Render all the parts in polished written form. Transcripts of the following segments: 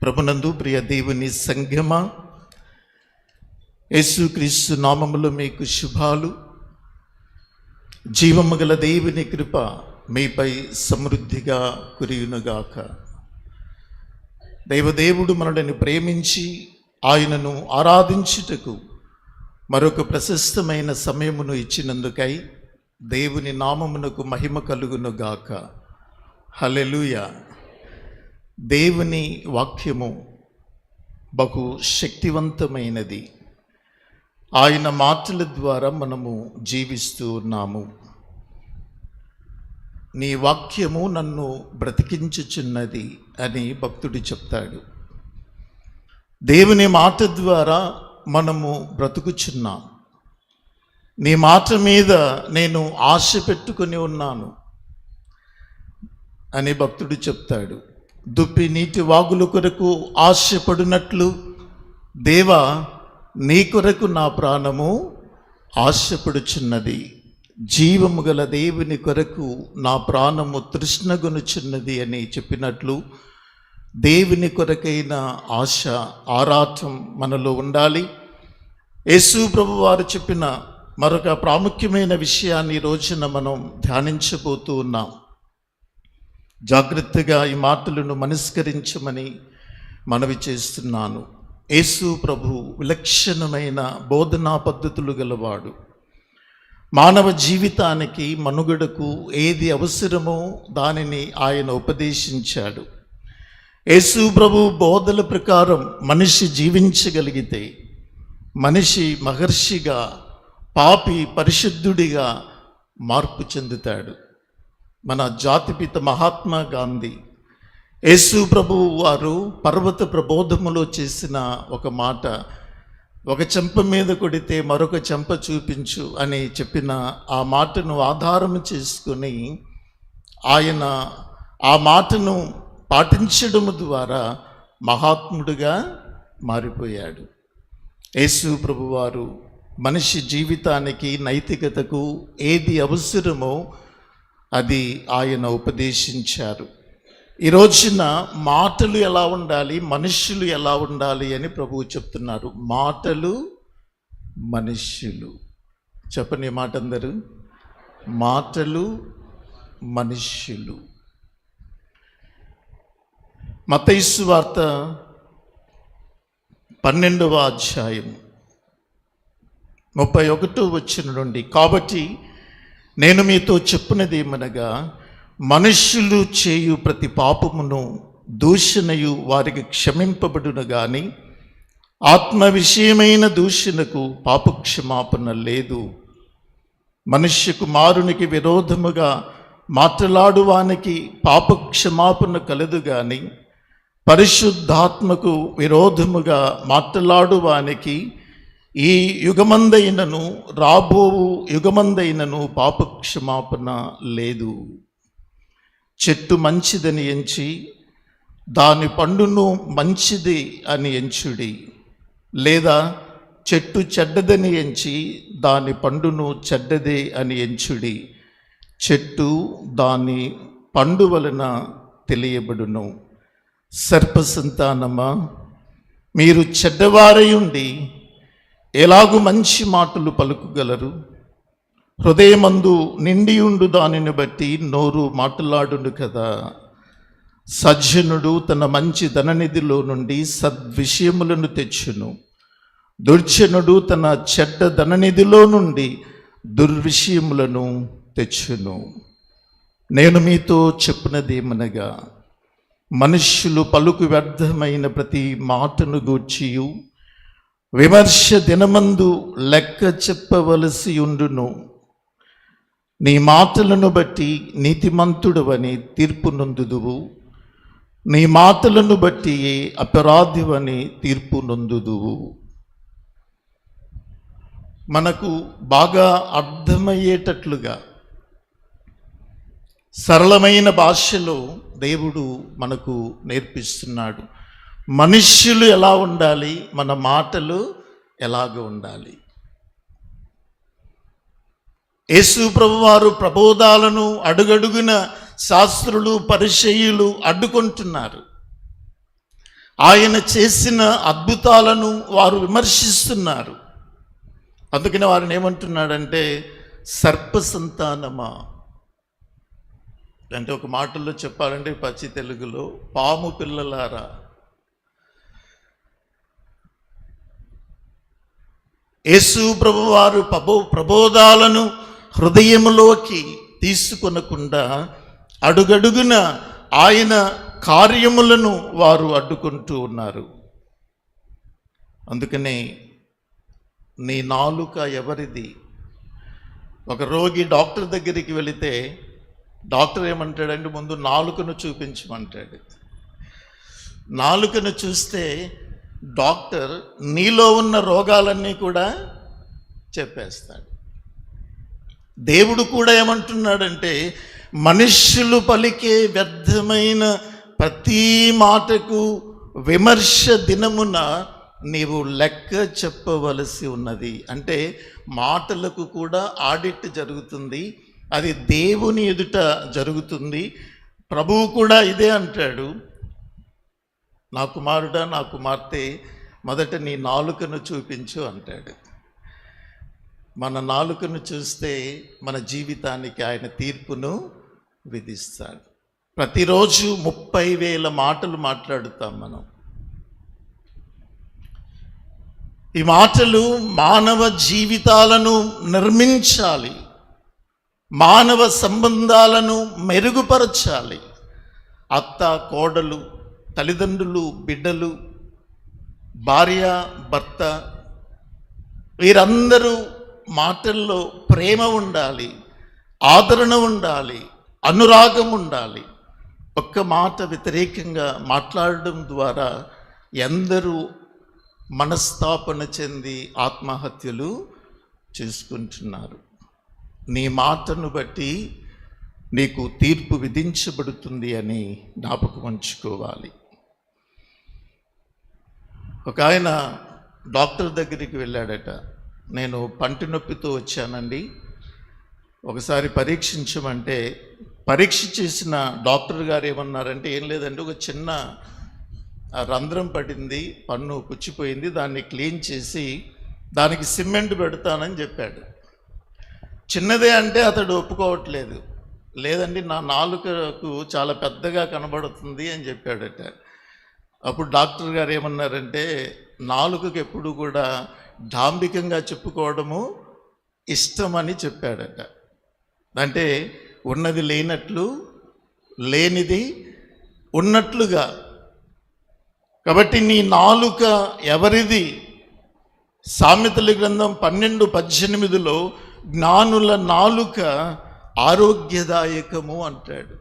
ప్రభునందు ప్రియ దేవుని సంఘమా, యేసుక్రీస్తు నామములో మీకు శుభాలు. జీవము గల దేవుని కృప మీపై సమృద్ధిగా కురియునుగాక. దేవదేవుడు మనల్ని ప్రేమించి ఆయనను ఆరాధించుటకు మరొక ప్రశస్తమైన సమయమును ఇచ్చినందుకై దేవుని నామమునకు మహిమ కలుగునుగాక. హల్లెలూయా. దేవుని వాక్యము బహు శక్తివంతమైనది. ఆయన మాటల ద్వారా మనము జీవిస్తూ ఉన్నాము. నీ వాక్యము నన్ను బ్రతికించుచున్నది అని భక్తుడు చెప్తాడు. దేవుని మాట ద్వారా మనము బ్రతుకుచున్నాం. నీ మాట మీద నేను ఆశ పెట్టుకొని ఉన్నాను అని భక్తుడు చెప్తాడు. దుప్పి నీటి వాగుల కొరకు ఆశపడినట్లు దేవా, నీ కొరకు నా ప్రాణము ఆశపడుచున్నది. జీవము గల దేవుని కొరకు నా ప్రాణము తృష్ణగొనుచున్నది అని చెప్పినట్లు దేవుని కొరకైన ఆశ, ఆరాటం మనలో ఉండాలి. యేసు ప్రభు వారు చెప్పిన మరొక ప్రాముఖ్యమైన విషయాన్ని ఈ రోజున మనం ధ్యానించబోతూ ఉన్నాం. జాగ్రత్తగా ఈ మాటలను మనస్కరించమని మనవి చేస్తున్నాను. యేసు ప్రభు విలక్షణమైన బోధనా పద్ధతులు గలవాడు. మానవ జీవితానికి, మనుగడకు ఏది అవసరమో దానిని ఆయన ఉపదేశించాడు. యేసు ప్రభు బోధల ప్రకారం మనిషి జీవించగలిగితే మనిషి మహర్షిగా, పాపి పరిశుద్ధుడిగా మార్పు చెందుతాడు. మన జాతిపిత మహాత్మా గాంధీ యేసు ప్రభువు వారు పర్వత ప్రబోధములో చేసిన ఒక మాట, ఒక చెంప మీద కొడితే మరొక చెంప చూపించు అని చెప్పిన ఆ మాటను ఆధారం చేసుకుని ఆయన ఆ మాటను పాటించడం ద్వారా మహాత్ముడుగా మారిపోయాడు. యేసు ప్రభువారు మనిషి జీవితానికి, నైతికతకు ఏది అవసరమో అది ఆయన ఉపదేశించారు. ఈ రోజున మాటలు ఎలా ఉండాలి, మనుష్యులు ఎలా ఉండాలి అని ప్రభువు చెప్తున్నారు. మాటలు, మనుష్యులు. చెప్పండి ఈ మాట అందరూ. మాటలు, మనుష్యులు. మత్తయి సువార్త 12వ అధ్యాయం 31వ వచనం నుండి, కాబట్టి నేను మీతో చెప్పున్నది ఏమనగా, మనుష్యులు చేయు ప్రతి పాపమును, దూషణయు వారికి క్షమింపబడును గాని ఆత్మ విషయమైన దూషణకు పాపక్షమాపణ లేదు. మనుష్య కుమారునికి విరోధముగా మాట్లాడువానికి పాపక్షమాపణ కలదు గాని పరిశుద్ధాత్మకు విరోధముగా మాట్లాడువానికి ఈ యుగమందైనను రాబోవు యుగమందైనను పాపక్షమాపణ లేదు. చెట్టు మంచిదని ఎంచి దాని పండును మంచిది అని ఎంచుడి, లేదా చెట్టు చెడ్డదని ఎంచి దాని పండును చెడ్డదే అని ఎంచుడి. చెట్టు దాని పండు వలన తెలియబడును. సర్పసంతానమా, మీరు చెడ్డవారై ఉండి ఎలాగు మంచి మాటలు పలుకుగలరు? హృదయమందు నిండియుండు దానిని బట్టి నోరు మాట్లాడును కదా. సజ్జనుడు తన మంచి ధననిధిలో నుండి సద్విషయములను తెచ్చును, దుర్జనుడు తన చెడ్డ ధననిధిలో నుండి దుర్విషయములను తెచ్చును. నేను మీతో చెప్పినదేమనగా, మనుష్యులు పలుకు వ్యర్థమైన ప్రతి మాటను గూర్చియు విమర్శ దినమందు లెక్క చెప్పవలసి ఉండును. నీ మాటలను బట్టి నీతిమంతుడవని తీర్పు నొందుదువు, నీ మాటలను బట్టి అపరాధివని తీర్పు నొందుదువు. మనకు బాగా అర్థమయ్యేటట్లుగా సరళమైన భాషలో దేవుడు మనకు నేర్పిస్తున్నాడు. మనుష్యులు ఎలా ఉండాలి, మన మాటలు ఎలాగ ఉండాలి. యేసు ప్రభువారు ప్రబోధాలను అడుగడుగున శాస్త్రులు పరిసయ్యులు అడ్డుకుంటున్నారు. ఆయన చేసిన అద్భుతాలను వారు విమర్శిస్తున్నారు. అందుకని వారిని ఏమంటున్నాడంటే సర్ప సంతానమా, అంటే ఒక మాటల్లో చెప్పాలంటే పచ్చి తెలుగులో పాము పిల్లలారా. యేసు ప్రభువారు ప్రబోధాలను హృదయములోకి తీసుకొనకుండా అడుగడుగున ఆయన కార్యములను వారు అడ్డుకుంటూ ఉన్నారు. అందుకనే నీ నాలుక ఎవరిది? ఒక రోగి డాక్టర్ దగ్గరికి వెళితే డాక్టర్ ఏమంటాడంటే ముందు నాలుకను చూపించమంటాడు. నాలుకను చూస్తే డాక్టర్ నీలో ఉన్న రోగాలన్నీ కూడా చెప్పేస్తాడు. దేవుడు కూడా ఏమంటున్నాడంటే మనుష్యులు పలికే వ్యర్థమైన ప్రతి మాటకు విమర్శ దినమున నీవు లెక్క చెప్పవలసి ఉన్నది. అంటే మాటలకు కూడా ఆడిట్ జరుగుతుంది, అది దేవుని ఎదుట జరుగుతుంది. ప్రభువు కూడా ఇదే అంటాడు, నా కుమారుడా నా కుమార్తె మొదట నీ నాలుకను చూపించు అంటాడు. మన నాలుకను చూస్తే మన జీవితానికి ఆయన తీర్పును విధిస్తాడు. ప్రతిరోజు 30,000 మాటలు మాట్లాడుతాం మనం. ఈ మాటలు మానవ జీవితాలను నిర్మించాలి, మానవ సంబంధాలను మెరుగుపరచాలి. అత్త కోడలు, తల్లిదండ్రులు బిడ్డలు, భార్య భర్త, వీరందరూ మాటల్లో ప్రేమ ఉండాలి, ఆదరణ ఉండాలి, అనురాగం ఉండాలి. ఒక్క మాట వ్యతిరేకంగా మాట్లాడడం ద్వారా ఎందరూ మనస్తాపన చెంది ఆత్మహత్యలు చేసుకుంటున్నారు. నీ మాటను బట్టి నీకు తీర్పు విధించబడుతుంది అని జ్ఞాపకం ఉంచుకోవాలి. ఒక ఆయన డాక్టర్ దగ్గరికి వెళ్ళాడట. నేను పంటి నొప్పితో వచ్చానండి, ఒకసారి పరీక్షించమంటే పరీక్ష చేసిన డాక్టర్ గారు ఏమన్నారంటే, ఏం లేదండి, ఒక చిన్న రంధ్రం పడింది, పన్ను పుచ్చిపోయింది, దాన్ని క్లీన్ చేసి దానికి సిమెంట్ పెడతానని చెప్పాడు. చిన్నదే అంటే అతడు ఒప్పుకోవట్లేదు. లేదండి నా నాలుకకు చాలా పెద్దగా కనబడుతుంది అని చెప్పాడట. అప్పుడు డాక్టర్ గారు ఏమన్నారంటే, నాలుకకు ఎప్పుడు కూడా డాంబికంగా చెప్పుకోవడము ఇష్టమని చెప్పాడట. అంటే ఉన్నది లేనట్లు, లేనిది ఉన్నట్లుగా. కాబట్టి నీ నాలుక ఎవరిది? సామెతల గ్రంథం 12:18 జ్ఞానుల నాలుక ఆరోగ్యదాయకము అంటాడు.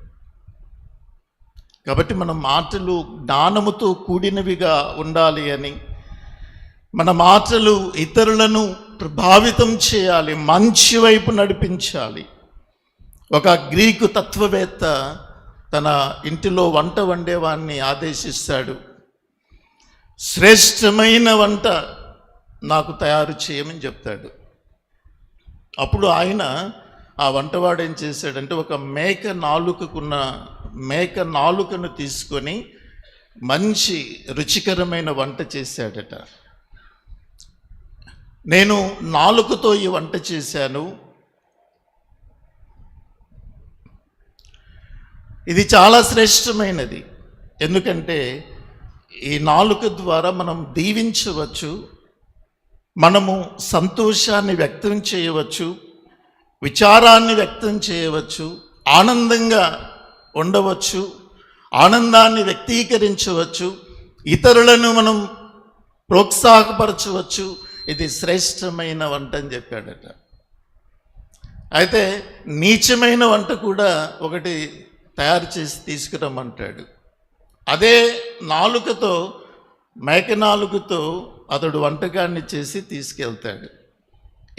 కాబట్టి మన మాటలు జ్ఞానముతో కూడినవిగా ఉండాలి అని, మన మాటలు ఇతరులను ప్రభావితం చేయాలి, మంచి వైపు నడిపించాలి. ఒక గ్రీకు తత్వవేత్త తన ఇంటిలో వంట వండేవాడిని ఆదేశిస్తాడు, శ్రేష్టమైన వంట నాకు తయారు చేయమని చెప్తాడు. అప్పుడు ఆయన ఆ వంటవాడు ఏం చేశాడంటే ఒక మేక నాలుకను తీసుకొని మంచి రుచికరమైన వంట చేశాడట. నేను నాలుకతో ఈ వంట చేశాను, ఇది చాలా శ్రేష్టమైనది. ఎందుకంటే ఈ నాలుక ద్వారా మనం దీవించవచ్చు, మనము సంతోషాన్ని వ్యక్తం చేయవచ్చు, విచారాన్ని వ్యక్తం చేయవచ్చు, ఆనందంగా ఉండవచ్చు, ఆనందాన్ని వ్యక్తీకరించవచ్చు, ఇతరులను మనం ప్రోత్సాహపరచవచ్చు. ఇది శ్రేష్టమైన వంట అని చెప్పాడట. అయితే నీచమైన వంట కూడా ఒకటి తయారు చేసి తీసుకురమ్మంటాడు. అదే నాలుకతో, మేక నాలుకతో అతడు వంటకాన్ని చేసి తీసుకెళ్తాడు.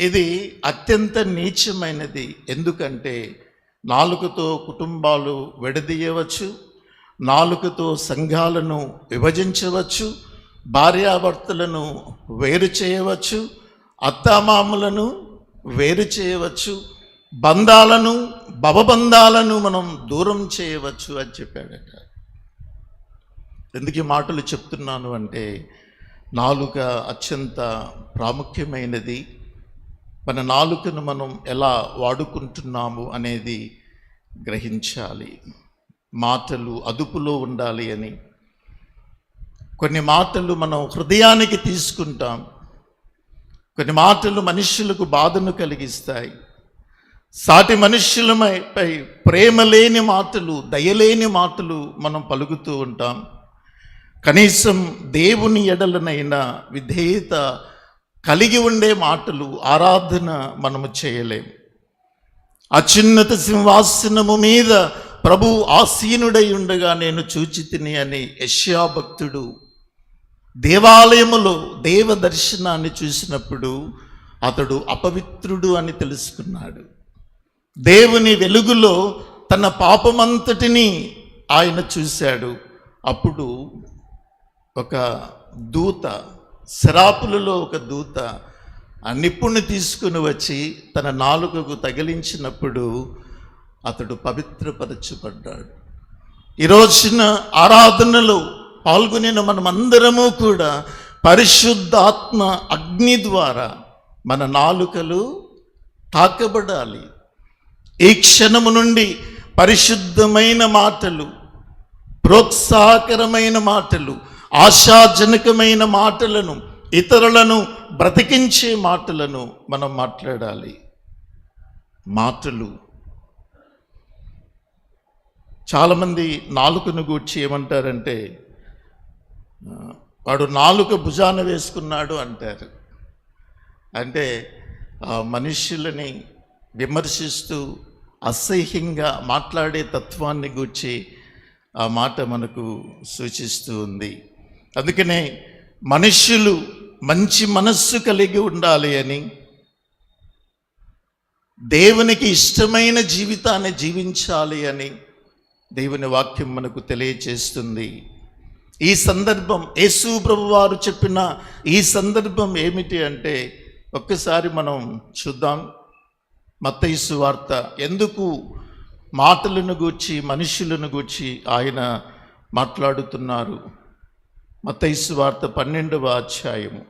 ఇది అత్యంత నీచమైనది. ఎందుకంటే నాలుకతో కుటుంబాలు విడదీయవచ్చు, నాలుకతో సంఘాలను విభజించవచ్చు, భార్యాభర్తలను వేరు చేయవచ్చు, అత్తామామలను వేరు చేయవచ్చు, బంధాలను భవబంధాలను మనం దూరం చేయవచ్చు అని చెప్పాడట. ఎందుకు ఈ మాటలు చెప్తున్నాను అంటే, నాలుక అత్యంత ప్రాముఖ్యమైనది. మన నాలుకను మనం ఎలా వాడుకుంటున్నాము అనేది గ్రహించాలి. మాటలు అదుపులో ఉండాలి అని. కొన్ని మాటలు మనం హృదయానికి తీసుకుంటాం, కొన్ని మాటలు మనుషులకు బాధను కలిగిస్తాయి. సాటి మనుషులపై ప్రేమ లేని మాటలు, దయలేని మాటలు మనం పలుకుతూ ఉంటాం. కనీసం దేవుని ఎడలనైనా విధేయత కలిగి ఉండే మాటలు, ఆరాధన మనము చేయలేం. అత్యున్నత సింహాసనము మీద ప్రభు ఆసీనుడై ఉండగా నేను చూచితిని అని యెషయా భక్తుడు దేవాలయములో దేవ దర్శనాన్ని చూసినప్పుడు అతడు అపవిత్రుడు అని తెలుసుకున్నాడు. దేవుని వెలుగులో తన పాపమంతటిని ఆయన చూశాడు. అప్పుడు ఒక దూత, శరాపులలో ఒక దూత ఆ నిప్పుని తీసుకుని వచ్చి తన నాలుకకు తగిలించినప్పుడు అతడు పవిత్రపరచబడ్డాడు. ఈరోజున ఆరాధనలో పాల్గొనిన మనమందరము కూడా పరిశుద్ధాత్మ అగ్ని ద్వారా మన నాలుకలు తాకబడాలి. ఈ క్షణము నుండి పరిశుద్ధమైన మాటలు, ప్రోత్సాహకరమైన మాటలు, ఆశాజనకమైన మాటలను, ఇతరులను బ్రతికించే మాటలను మనం మాట్లాడాలి. మాటలు చాలామంది నాలుకను గూర్చి ఏమంటారంటే, వాడు నాలుక భుజాన వేసుకున్నాడు అంటారు. అంటే మనుషులని విమర్శిస్తూ అసహ్యంగా మాట్లాడే తత్వాన్ని గూర్చి ఆ మాట మనకు సూచిస్తూ ఉంది. అందుకనే మనుష్యులు మంచి మనస్సు కలిగి ఉండాలి అని, దేవునికి ఇష్టమైన జీవితాన్ని జీవించాలి అని దేవుని వాక్యం మనకు తెలియచేస్తుంది. ఈ సందర్భం, యేసు ప్రభువారు చెప్పిన ఈ సందర్భం ఏమిటి అంటే, ఒక్కసారి మనం చూద్దాం. మత్తయి సువార్త ఎందుకు మాటలను గూర్చి, మనుషులను గూర్చి ఆయన మాట్లాడుతున్నారు. మత్తయి సువార్త 12వ అధ్యాయము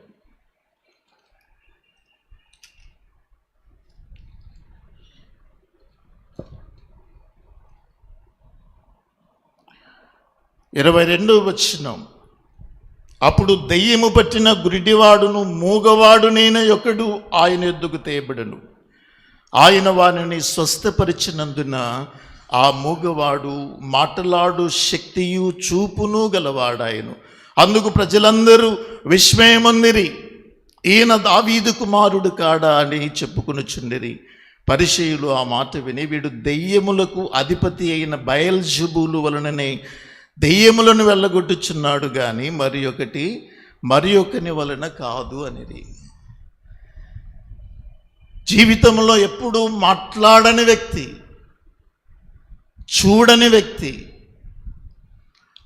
22వ వచనం. అప్పుడు దెయ్యము పట్టిన గురిడివాడును మూగవాడునైన ఒకడు ఆయన ఎద్దుకు తేబడను. ఆయన వానిని స్వస్థపరిచినందున ఆ మూగవాడు మాటలాడు శక్తియు చూపును గలవాడాయను. అందుకు ప్రజలందరూ విస్మయమొందిరి. ఈయన దావీదు కుమారుడు కాడా అని చెప్పుకొనుచుండిరి. పరిసయ్యులు ఆ మాట విని, వీడు దెయ్యములకు అధిపతి అయిన బయల్జెబూలు వలననే దెయ్యములను వెళ్ళగొట్టుచున్నాడు కానీ మరి ఒకని వలన కాదు అనేది. జీవితంలో ఎప్పుడూ మాట్లాడని వ్యక్తి, చూడని వ్యక్తి,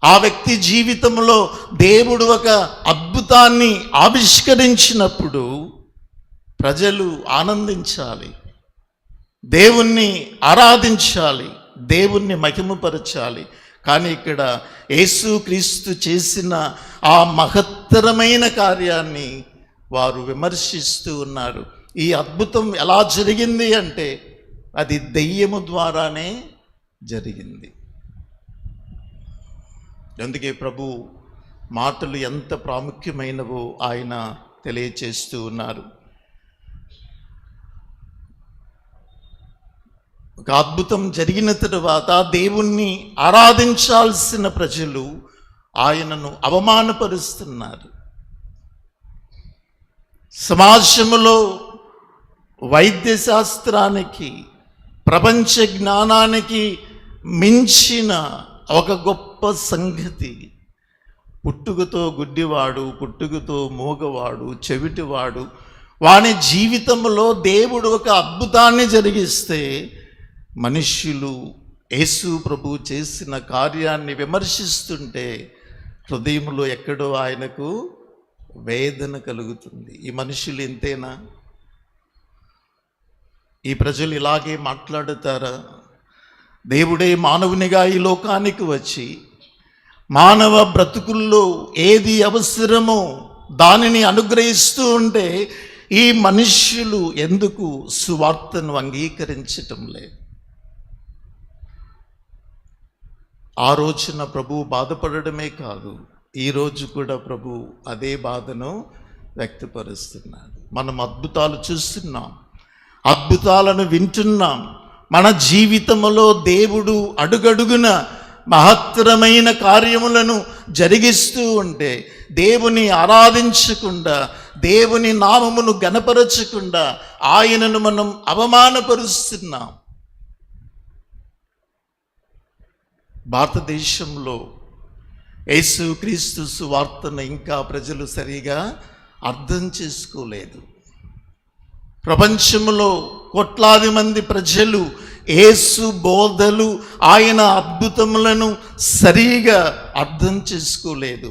ఆ వ్యక్తి జీవితంలో దేవుడు ఒక అద్భుతాన్ని ఆవిష్కరించినప్పుడు ప్రజలు ఆనందించాలి, దేవుణ్ణి ఆరాధించాలి, దేవుణ్ణి మహిమపరచాలి. కానీ ఇక్కడ యేసుక్రీస్తు చేసిన ఆ మహత్తరమైన కార్యాన్ని వారు విమర్శిస్తూ ఉన్నారు. ఈ అద్భుతం ఎలా జరిగింది అంటే, అది దెయ్యము ద్వారానే జరిగింది. అందుకే ప్రభు మాటలు ఎంత ప్రాముఖ్యమైనవో ఆయన తెలియచేస్తూ ఉన్నారు. ఒక అద్భుతం జరిగిన తరువాత దేవుణ్ణి ఆరాధించాల్సిన ప్రజలు ఆయనను అవమానపరుస్తున్నారు. సమాజంలో వైద్య శాస్త్రానికి, ప్రపంచ జ్ఞానానికి మించిన ఒక గొప్ప సంగతి, పుట్టుకతో గుడ్డివాడు, పుట్టుకతో మూగవాడు, చెవిటివాడు, వాని జీవితంలో దేవుడు ఒక అద్భుతాన్ని జరిగిస్తే మనుష్యులు యేసు ప్రభు చేసిన కార్యాన్ని విమర్శిస్తుంటే హృదయంలో ఎక్కడో ఆయనకు వేదన కలుగుతుంది. ఈ మనుషులు ఇంతేనా? ఈ ప్రజలు ఇలాగే మాట్లాడుతారా? దేవుడే మానవునిగా ఈ లోకానికి వచ్చి మానవ బ్రతుకుల్లో ఏది అవసరమో దానిని అనుగ్రహిస్తూ ఉంటే ఈ మనుష్యులు ఎందుకు సువార్తను అంగీకరించటం లేదు? ఆ రోజున ప్రభు బాధపడడమే కాదు, ఈరోజు కూడా ప్రభు అదే బాధను వ్యక్తపరుస్తున్నాడు. మనం అద్భుతాలు చూస్తున్నాం, అద్భుతాలను వింటున్నాం. మన జీవితంలో దేవుడు అడుగడుగున మహత్తరమైన కార్యములను జరిగిస్తూ ఉంటే దేవుని ఆరాధించకుండా, దేవుని నామమును గణపరచకుండా ఆయనను మనం అవమానపరుస్తున్నాం. భారతదేశంలో యేసుక్రీస్తు సువార్తను ఇంకా ప్రజలు సరిగా అర్థం చేసుకోలేదు. ప్రపంచంలో కోట్లాది మంది ప్రజలు యేసు బోధలు, ఆయన అద్భుతములను సరిగా అర్థం చేసుకోలేదు.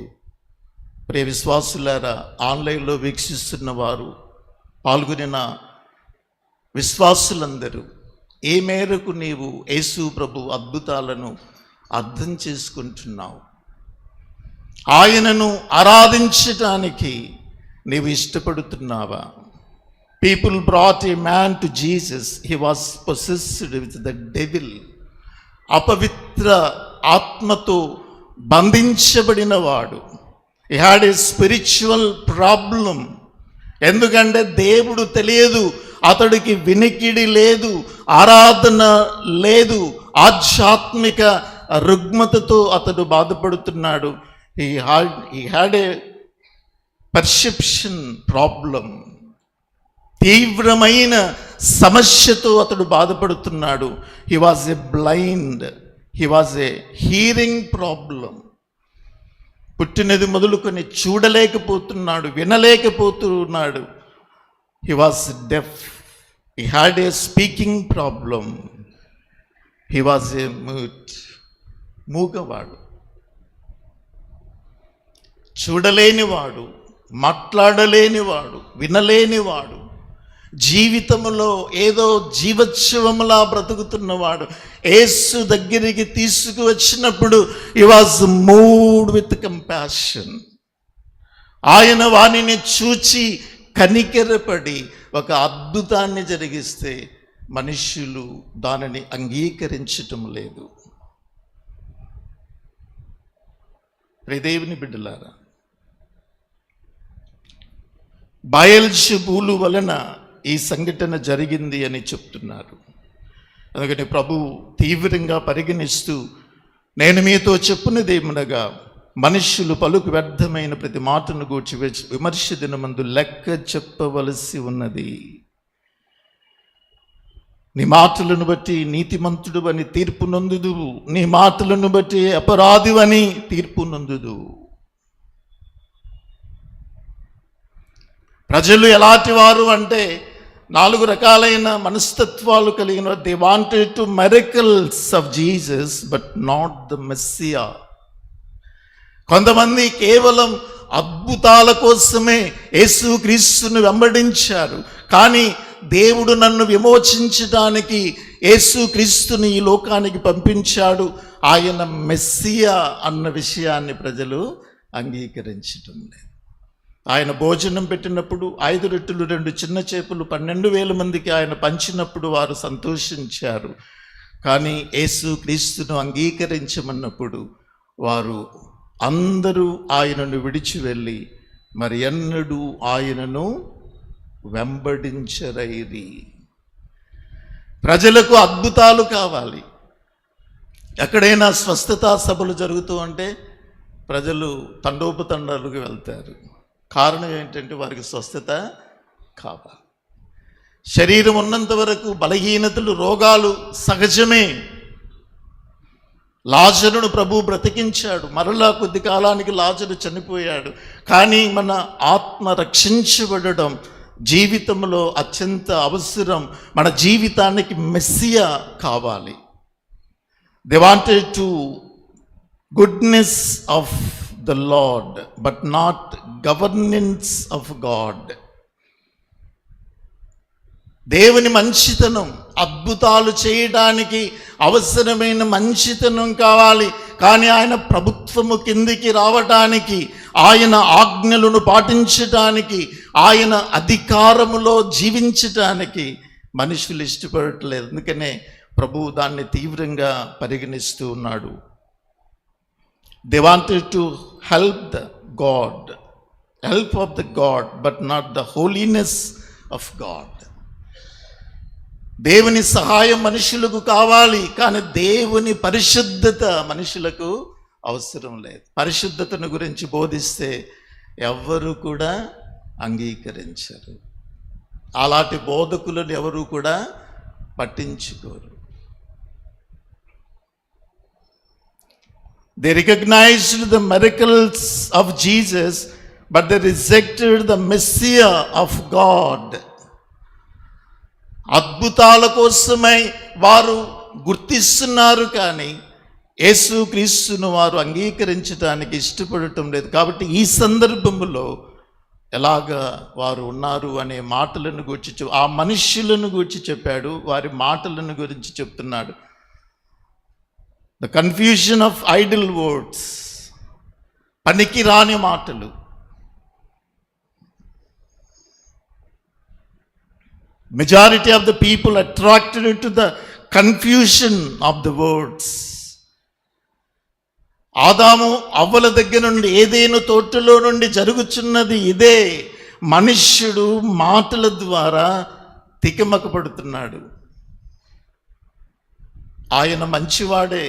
ప్రియ విశ్వాసులారా, ఆన్లైన్లో వీక్షిస్తున్న వారు, పాల్గొనిన విశ్వాసులందరూ, ఏ మేరకు నీవు యేసు ప్రభు అద్భుతాలను అర్థం చేసుకుంటున్నావు? ఆయనను ఆరాధించటానికి నీవు ఇష్టపడుతున్నావా? People brought a man to Jesus, he was possessed with the devil. అపవిత్ర ఆత్మతో బంధించబడిన వాడు. He had a spiritual problem. ఎందుకంటే దేవుడు తెలియదు, అతడికి వినికిడి లేదు, ఆరాధన లేదు, ఆధ్యాత్మిక రుగ్మతతో అతడు బాధపడుతున్నాడు. he had a perception problem. తీవ్రమైన సమస్యతో అతడు బాధపడుతున్నాడు. he was a blind, he was a hearing problem. పుట్టినది మొదలుకొని చూడలేకపోతున్నాడు, వినలేకపోతున్నాడు. he was deaf, he had a speaking problem, he was a mute. మూగవాడు, చూడలేనివాడు, మాట్లాడలేనివాడు, వినలేనివాడు, జీవితంలో ఏదో జీవోత్సవములా బ్రతుకుతున్నవాడు. యేసు దగ్గరికి తీసుకువచ్చినప్పుడు he was moved with compassion. ఆయన వానిని చూచి కనికెరపడి ఒక అద్భుతాన్ని జరిగిస్తే మనుష్యులు దానిని అంగీకరించటం లేదు. దేవుని బిడ్డలారా, బయల్జెబూలు వలన ఈ సంఘటన జరిగింది అని చెప్తున్నారు. అందుకని ప్రభు తీవ్రంగా పరిగణిస్తూ, నేను మీతో చెప్పున్నదేమనగా, మనుష్యులు పలుకు వ్యర్థమైన ప్రతి మాటను గూర్చి విమర్శ దినమందు లెక్క చెప్పవలసి ఉన్నది. నీ మాటలను బట్టి నీతిమంతుడు అని తీర్పు నొందుదు, నీ మాటలను బట్టి అపరాధివని తీర్పు నొందుదు. ప్రజలు ఎలాంటి వారు అంటే 4 రకాలైన మనస్తత్వాలు కలిగిన. They wanted to miracles of Jesus but not the Messiah. కొంతమంది కేవలం అద్భుతాల కోసమే యేసుక్రీస్తును వెంబడించారు. కానీ దేవుడు నన్ను విమోచించడానికి యేసుక్రీస్తుని ఈ లోకానికి పంపించాడు, ఆయన మెస్సియా అన్న విషయాన్ని ప్రజలు అంగీకరించటం లేదు. ఆయన భోజనం పెట్టినప్పుడు 5 రొట్టెలు 2 చిన్న చేపలు 12,000 మందికి ఆయన పంచినప్పుడు వారు సంతోషించారు. కానీ యేసుక్రీస్తును అంగీకరించమన్నప్పుడు వారు అందరూ ఆయనను విడిచి వెళ్ళి మరి ఎన్నడూ ఆయనను వెంబడించరైరి. ప్రజలకు అద్భుతాలు కావాలి. ఎక్కడైనా స్వస్థతా సభలు జరుగుతూ ఉంటే ప్రజలు తండోపతండాలకు వెళ్తారు. కారణం ఏంటంటే వారికి స్వస్థత కావాలి. శరీరం ఉన్నంత వరకు బలహీనతలు, రోగాలు సహజమే. లాజరును ప్రభు బ్రతికించాడు, మరలా కొద్ది కాలానికి లాజరు చనిపోయాడు. కానీ మన ఆత్మ రక్షించబడడం జీవితంలో అత్యంత అవసరం. మన జీవితానికి మెస్సియా కావాలి. They wanted to goodness of the lord but not governance of God. దేవుని మంచితనం, అద్భుతాలు చేయడానికి అవసరమైన మంచితనం కావాలి. కానీ ఆయన ప్రభుత్వము కిందికి రావటానికి, ఆయన ఆజ్ఞలను పాటించటానికి, ఆయన అధికారములో జీవించటానికి మనుషులు ఇష్టపడట్లేదు. అందుకనే ప్రభువు దాన్ని తీవ్రంగా పరిగణిస్తూ ఉన్నాడు. They wanted to help the God, help of the God, but not the holiness of God. దేవుని సహాయం మనుషులకు కావాలి, కానీ దేవుని పరిశుద్ధత మనుషులకు అవసరం లేదు. పరిశుద్ధతను గురించి బోధిస్తే ఎవ్వరూ కూడా అంగీకరించరు. అలాంటి బోధకులను ఎవరు కూడా పట్టించుకోరు. They recognized the miracles of Jesus, but they rejected the Messiah of God. అద్భుతాల కోసమై వారు గుర్తిస్తున్నారు, కానీ యేసుక్రీస్తును వారు అంగీకరించడానికి ఇష్టపడటం లేదు. కాబట్టి ఈ సందర్భంలో ఎలాగా వారు ఉన్నారు అనే మాటలను గురించి, ఆ మనుష్యులను గురించి చెప్పాడు, వారి మాటలను గురించి చెప్తున్నాడు. The confusion of idle words, పనికి రాని మాటలు. Majority of the people attracted to the confusion of the words. ఆదాము అవ్వల దగ్గర నుండి, ఏదేను తోటలో నుండి జరుగుచున్నది ఇదే. మనుష్యుడు మాటల ద్వారా తికమక పడుతున్నాడు. ఆయన మంచివాడే,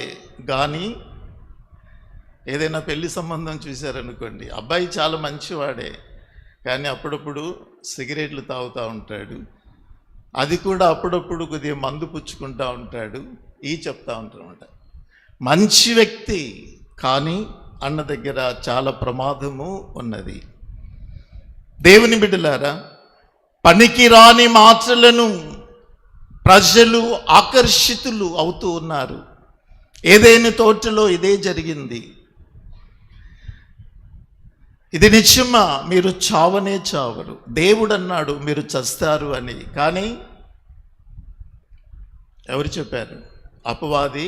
కానీ ఏదైనా పెళ్లి సంబంధం చూశారనుకోండి, అబ్బాయి చాలా మంచివాడే, కానీ అప్పుడప్పుడు సిగరెట్లు తాగుతూ ఉంటాడు, అది కూడా అప్పుడప్పుడు కొద్దిగా మందు పుచ్చుకుంటూ ఉంటాడు, చెప్తా ఉంటారన్నమాట. మంచి వ్యక్తి, కానీ అన్న దగ్గర చాలా ప్రమాదము ఉన్నది. దేవుని బిడ్డలారా, పనికి రాని మాటలను ప్రజలు ఆకర్షితులు అవుతూ ఉన్నారు. ఏదైనా తోటలో ఇదే జరిగింది. ఇది నిజమా? మీరు చావనే చావరు. దేవుడు అన్నాడు మీరు చస్తారు అని, కానీ ఎవరు చెప్పారు? అపవాది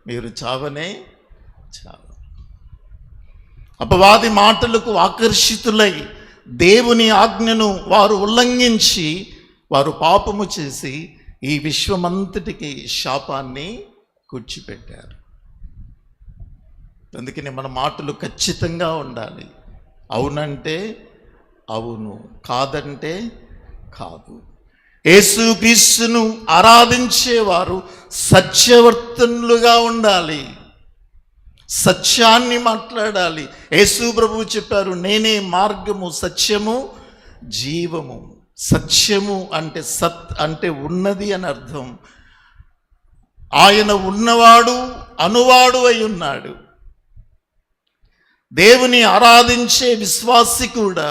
మీరు చావనే చావరు. అపవాది మాటలకు ఆకర్షితులై దేవుని ఆజ్ఞను వారు ఉల్లంఘించి, వారు పాపము చేసి ఈ విశ్వమంతటికి శాపాన్ని కూర్చిపెట్టారు. అందుకని మన మాటలు ఖచ్చితంగా ఉండాలి. అవునంటే అవును, కాదంటే కాదు. యేసుక్రీస్తును ఆరాధించేవారు సత్యవర్తనులుగా ఉండాలి, సత్యాన్ని మాట్లాడాలి. యేసు ప్రభువు చెప్పారు, నేనే మార్గము, సత్యము, జీవము. సత్యము అంటే సత్ అంటే ఉన్నది అని అర్థం. ఆయన ఉన్నవాడు, అనువాడు అయి ఉన్నాడు. దేవుని ఆరాధించే విశ్వాసి కూడా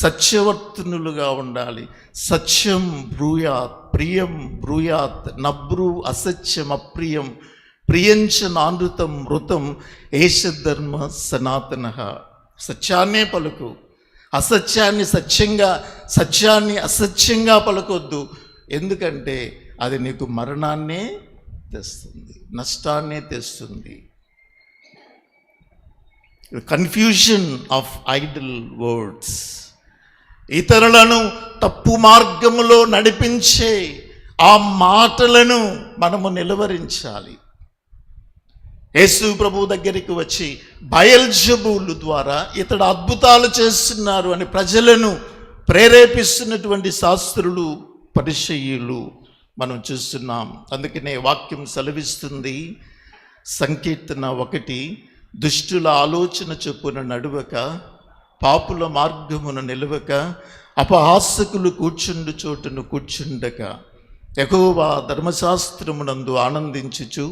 సత్యవర్తనులుగా ఉండాలి. సత్యం బ్రూయాత్, ప్రియం బ్రూయాత్, నబ్రు అసత్యం అప్రియం, ప్రియంచ నానృతం మృతం, ఏషధర్మ సనాతన. సత్యాన్నే పలుకు, అసత్యాన్ని సత్యంగా, సత్యాన్ని అసత్యంగా పలకొద్దు. ఎందుకంటే అది నీకు మరణాన్నే తెస్తుంది, నష్టాన్నే తెస్తుంది. కన్ఫ్యూజన్ ఆఫ్ ఐడిల్ వర్డ్స్, ఇతరులను తప్పు మార్గములో నడిపించే ఆ మాటలను మనము నిలువరించాలి. యేసు ప్రభు దగ్గరికి వచ్చి బయల్జెబూలు ద్వారా ఇతడు అద్భుతాలు చేస్తున్నారు అని ప్రజలను ప్రేరేపిస్తున్నటువంటి శాస్త్రులు, పరిసయ్యులు మనం చూస్తున్నాం. అందుకనే వాక్యం సెలవిస్తుంది, సంకీర్తన 1, దుష్టుల ఆలోచన చొప్పున నడువక, పాపుల మార్గమును నిలవక, అపహాసకులు కూర్చుండు చోటును కూర్చుండక, యెహోవా ధర్మశాస్త్రమునందు ఆనందించుచు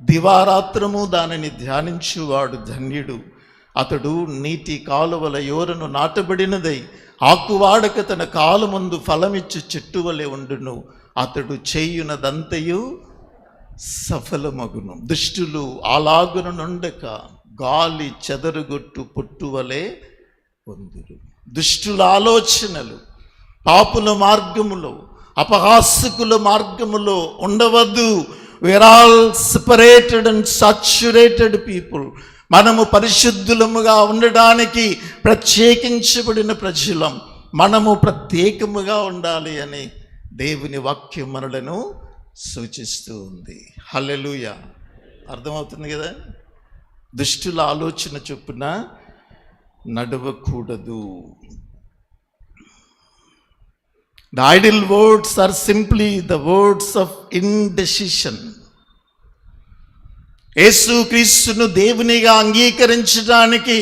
దివారాత్రము దానిని ధ్యానించువాడు ధన్యుడు. అతడు నీటి కాలువల యోరను నాటబడినదై ఆకువాడక తన కాలమందు ఫలమిచ్చు చెట్టు వలె ఉండును. అతడు చేయునదంతయు సఫలమగును. దుష్టులు అలాగున నుండక గాలి చెదరుగొట్టు పొట్టువలే పొందురు. దుష్టుల ఆలోచనలు పాపుల మార్గములో, అపహాసకుల మార్గములో ఉండవద్దు. We are all separated and saturated people. మనము పరిశుద్ధులముగా ఉండడానికి ప్రత్యేకించబడిన ప్రజలం. మనము ప్రత్యేకముగా ఉండాలి అని దేవుని వాక్యం మనలను సూచిస్తూ ఉంది. హల్లెలూయా. అర్థమవుతుంది కదా? దుష్టుల ఆలోచన చొప్పున నడవకూడదు. The idle words are simply the words of indecision. యేసు క్రీస్తును దేవునిగా అంగీకరించడానికి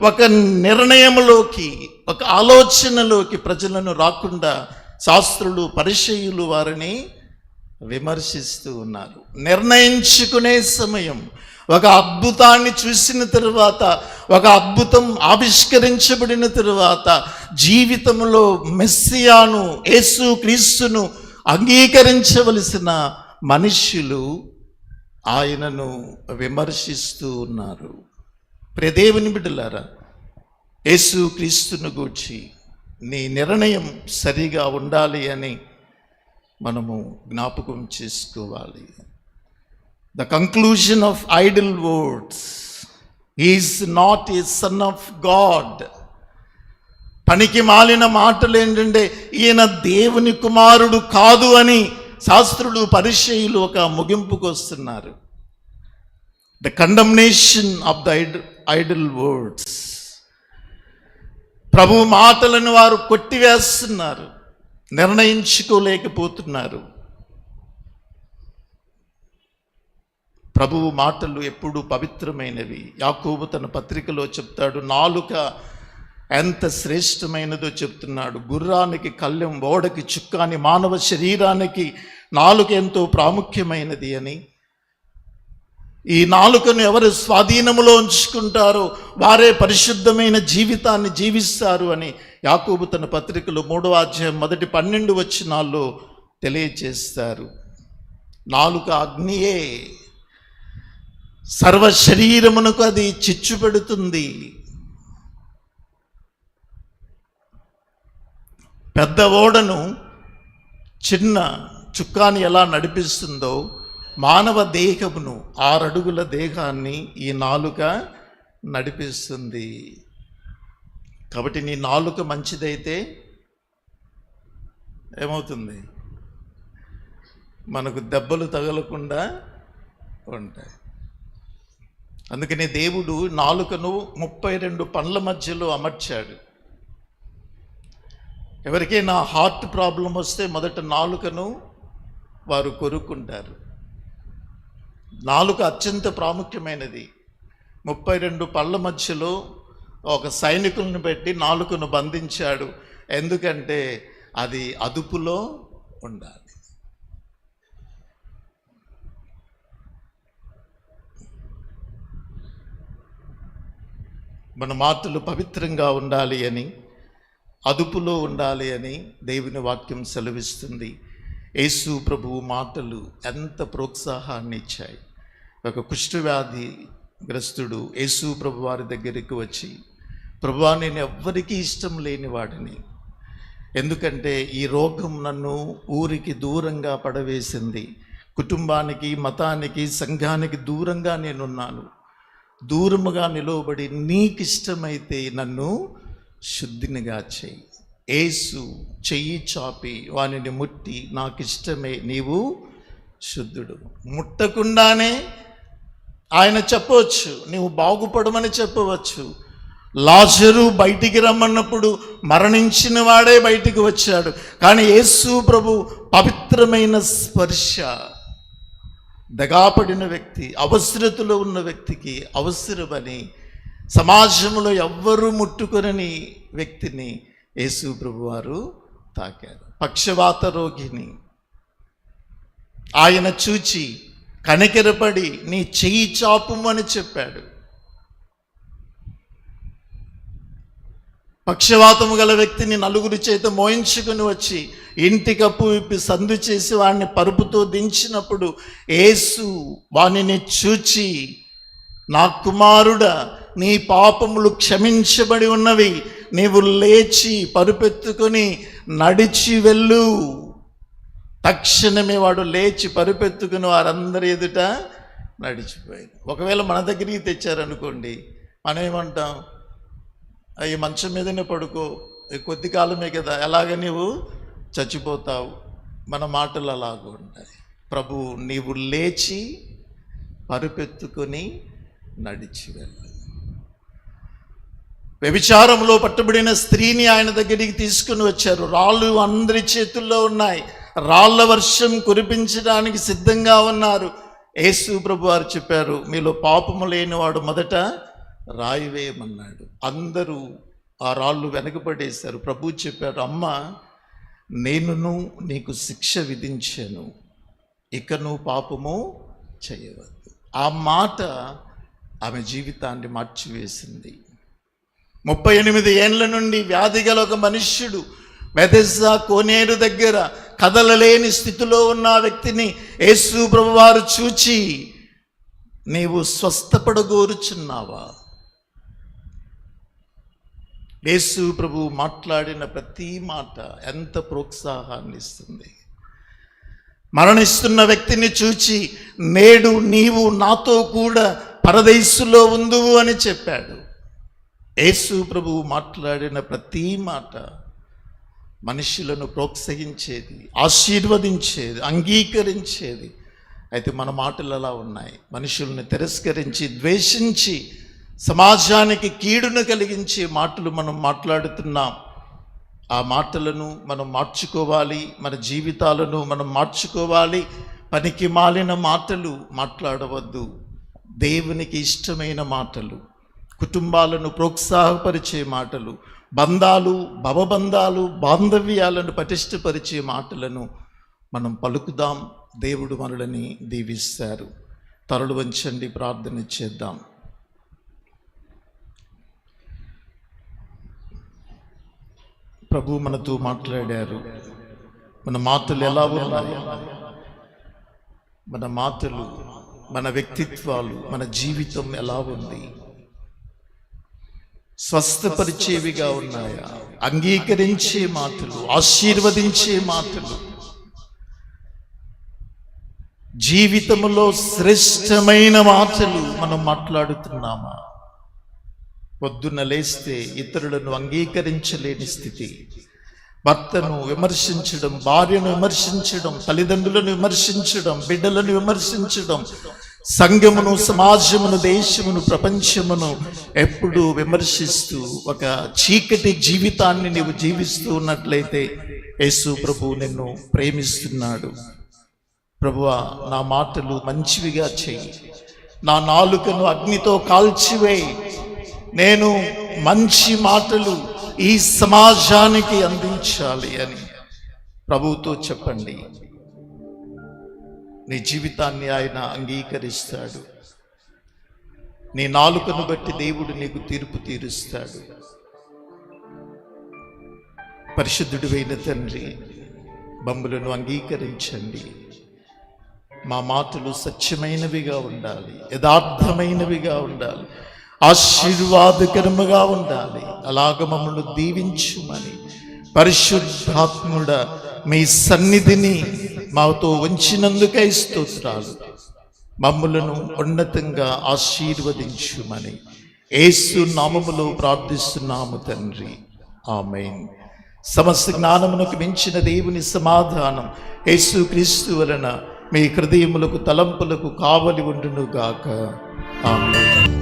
ఒక నిర్ణయంలోకి, ఒక ఆలోచనలోకి ప్రజలను రాకుండా శాస్త్రులు, పరిసయ్యులు వారిని విమర్శిస్తూ ఉన్నారు. నిర్ణయించుకునే సమయం, ఒక అద్భుతాన్ని చూసిన తరువాత, ఒక అద్భుతం ఆవిష్కరించబడిన తరువాత జీవితంలో మెస్సియాను, యేసు క్రీస్తును అంగీకరించవలసిన మనుష్యులు ఆయనను విమర్శిస్తూ ఉన్నారు. ప్రియ దేవుని బిడ్డలారా, యేసు క్రీస్తును గూర్చి నీ నిర్ణయం సరిగా ఉండాలి అని మనము జ్ఞాపకం చేసుకోవాలి. The conclusion of idle words, he is not a son of God. పనికి మాలిన మాటలు ఏంటంటే ఈయన దేవుని కుమారుడు కాదు అని శాస్త్రులు, పరిసయ్యులు ఒక ముగింపుకు వస్తున్నారు. The condemnation of the idle words. ప్రభు మాటలను వారు కొట్టివేస్తున్నారు, నిర్ణయించుకోలేకపోతున్నారు. ప్రభువు మాటలు ఎప్పుడు పవిత్రమైనవి. యాకోబు తన పత్రికలో చెప్తాడు, నాలుక ఎంత శ్రేష్టమైనదో చెప్తున్నాడు. గుర్రానికి కళ్ళెం, ఓడకి చుక్కాని, మానవ శరీరానికి నాలుక ఎంతో ప్రాముఖ్యమైనది అని. ఈ నాలుకను ఎవరు స్వాధీనములో ఉంచుకుంటారో వారే పరిశుద్ధమైన జీవితాన్ని జీవిస్తారు అని యాకోబు తన పత్రికలో 3వ అధ్యాయం మొదటి 12 వచనాల్లో తెలియచేస్తారు. నాలుక అగ్నియే, సర్వ శరీరమునకు అది చిచ్చు పెడుతుంది. పెద్ద ఓడను చిన్న చుక్కాని ఎలా నడిపిస్తుందో మానవ దేహమును, 6 అడుగుల దేహాన్ని ఈ నాలుక నడిపిస్తుంది. కాబట్టి నీ నాలుక మంచిదైతే ఏమవుతుంది? మనకు దెబ్బలు తగలకుండా ఉంటాయి. అందుకనే దేవుడు నాలుకను 32 పండ్ల మధ్యలో అమర్చాడు. ఎవరికైనా హార్ట్ ప్రాబ్లం వస్తే మొదట నాలుకను వారు కొరుక్కుంటారు. నాలుక అత్యంత ప్రాముఖ్యమైనది. 32 పళ్ళ మధ్యలో ఒక సైనికులను పెట్టి నాలుకను బంధించాడు. ఎందుకంటే అది అదుపులో ఉండాలి. మన మాటలు పవిత్రంగా ఉండాలి అని, అదుపులో ఉండాలి అని దేవుని వాక్యం సెలవిస్తుంది. యేసు ప్రభువు మాటలు ఎంత ప్రోత్సాహాన్ని ఇచ్చాయి. ఒక కుష్ఠవ్యాధి గ్రస్తుడు యేసు ప్రభు వారి దగ్గరికి వచ్చి, ప్రభువా, నేను ఎవ్వరికీ ఇష్టం లేని వాడిని, ఎందుకంటే ఈ రోగం నన్ను ఊరికి దూరంగా పడవేసింది, కుటుంబానికి, మతానికి, సంఘానికి దూరంగా నేనున్నాను, దూరముగా నిలవబడి నీకు ఇష్టమైతే నన్ను శుద్ధినిగా చేయి. యేసు చెయ్యి చాపి వానిని ముట్టి, నాకు ఇష్టమే, నీవు శుద్ధుడు. ముట్టకుండానే ఆయన చెప్పవచ్చు, నీవు బాగుపడమని చెప్పవచ్చు. లాజరు బయటికి రమ్మన్నప్పుడు మరణించిన వాడే బయటికి వచ్చాడు. కానీ యేసు ప్రభు పవిత్రమైన స్పర్శ, దగాపడిన వ్యక్తి, అవసరతలో ఉన్న వ్యక్తికి అవసరమని, సమాజంలో ఎవ్వరూ ముట్టుకొనని వ్యక్తిని యేసు ప్రభు వారు తాకారు. పక్షవాత రోగిని ఆయన చూచి కనికరపడి నీ చెయ్యి చాపుము అని చెప్పాడు. పక్షవాతము గల వ్యక్తిని నలుగురి చేత మోయించుకుని వచ్చి ఇంటి కప్పు విప్పి సందు చేసి వాడిని పరుపుతో దించినప్పుడు యేసు వానిని చూచి, నా కుమారుడా, నీ పాపములు క్షమించబడి ఉన్నవి, నీవు లేచి పరుపెత్తుకొని నడిచి వెళ్ళు. తక్షణమే వాడు లేచి పరుపెత్తుకుని వారందరి ఎదుట నడిచిపోయాడు. ఒకవేళ మన దగ్గరికి తెచ్చారనుకోండి, మనం ఏమంటాం? ఈ మంచం మీదనే పడుకో, కొద్ది కాలమే కదా, ఎలాగ నీవు చచ్చిపోతావు. మన మాటలు అలాగ ఉంటాయి. ప్రభు, నీవు లేచి పరుపెత్తుకొని నడిచి వెళ్ళు. వ్యభిచారంలో పట్టుబడిన స్త్రీని ఆయన దగ్గరికి తీసుకుని వచ్చారు. రాళ్ళు అందరి చేతుల్లో ఉన్నాయి. రాళ్ల వర్షం కురిపించడానికి సిద్ధంగా ఉన్నారు. యేసు ప్రభు వారు చెప్పారు, మీలో పాపము లేనివాడు మొదట రాయి వేయమన్నాడు. అందరూ ఆ రాళ్ళు వెనకబడేశారు. ప్రభు చెప్పారు, అమ్మ, నేనును నీకు శిక్ష విధించాను, ఇక నువ్వు పాపము చేయవద్దు. ఆ మాట ఆమె జీవితాన్ని మార్చివేసింది. 38 ఏండ్ల నుండి వ్యాధి గల ఒక మనుష్యుడు బెతెస్దా కోనేరు దగ్గర కదలలేని స్థితిలో ఉన్న వ్యక్తిని యేసు ప్రభువారు చూచి, నీవు స్వస్థపడగోరుచున్నావా? యేసు ప్రభు మాట్లాడిన ప్రతి మాట ఎంత ప్రోత్సాహాన్ని ఇస్తుంది. మరణిస్తున్న వ్యక్తిని చూచి, నేడు నీవు నాతో కూడా పరదైసులో ఉందువు అని చెప్పాడు. యేసు ప్రభువు మాట్లాడిన ప్రతి మాట మనుషులను ప్రోత్సహించేది, ఆశీర్వదించేది, అంగీకరించేది. అయితే మన మాటలు ఎలా ఉన్నాయి? మనుషుల్ని తిరస్కరించి, ద్వేషించి, సమాజానికి కీడును కలిగించే మాటలు మనం మాట్లాడుతున్నాం. ఆ మాటలను మనం మార్చుకోవాలి. మన జీవితాలను మనం మార్చుకోవాలి. పనికి మాలిన మాటలు మాట్లాడవద్దు. దేవునికి ఇష్టమైన మాటలు, కుటుంబాలను ప్రోత్సాహపరిచే మాటలు, బంధాలు, భవబంధాలు, బాంధవ్యాలను పటిష్టపరిచే మాటలను మనం పలుకుదాం. దేవుడు మనల్ని దీవిస్తారు. తలలు వంచండి, ప్రార్థన చేద్దాం. ప్రభు మనతో మాట్లాడారు. మన మాటలు ఎలా ఉన్నాయి? మన మాటలు, మన వ్యక్తిత్వాలు, మన జీవితం ఎలా ఉంది? స్వస్థపరిచేవిగా ఉన్నాయా? అంగీకరించే మాటలు, ఆశీర్వదించే మాటలు, జీవితంలో శ్రేష్టమైన మాటలు మనం మాట్లాడుతున్నామా? పొద్దున్న లేస్తే ఇతరులను అంగీకరించలేని స్థితి, భర్తను విమర్శించడం, భార్యను విమర్శించడం, తల్లిదండ్రులను విమర్శించడం, బిడ్డలను విమర్శించడం, సంఘమును, సమాజమును, దేశమును, ప్రపంచమును ఎప్పుడు విమర్శిస్తూ ఒక చీకటి జీవితాన్ని నీవు జీవిస్తూ ఉన్నట్లయితే యేసు ప్రభు నిన్ను ప్రేమిస్తున్నాడు. ప్రభువా, నా మాటలు మంచివిగా చెయ్యి, నా నాలుకను అగ్నితో కాల్చివేయి, నేను మంచి మాటలు ఈ సమాజానికి అందించాలి అని ప్రభువుతో చెప్పండి. నీ జీవితాన్ని ఆయన అంగీకరిస్తాడు. నీ నాలుకను బట్టి దేవుడు నీకు తీర్పు తీరుస్తాడు. పరిశుద్ధుడైన తండ్రి, మమ్ములను అంగీకరించండి. మా మాటలు సత్యమైనవిగా ఉండాలి, యథార్థమైనవిగా ఉండాలి, ఆశీర్వాదకరముగా ఉండాలి. అలాగ మమ్మల్ని దీవించుమని పరిశుద్ధాత్ముడా మీ సన్నిధిని మాతో ఉంచినందుకై స్తోత్రాలు. మమ్ములను ఉన్నతంగా ఆశీర్వదించుమని యేసు నామములో ప్రార్థిస్తున్నాము తండ్రి, ఆమేన్. సమస్త జ్ఞానమునకు మించిన దేవుని సమాధానం యేసు క్రీస్తు వలన మీ హృదయములకు, తలంపులకు కావలి ఉండును గాక. ఆమేన్.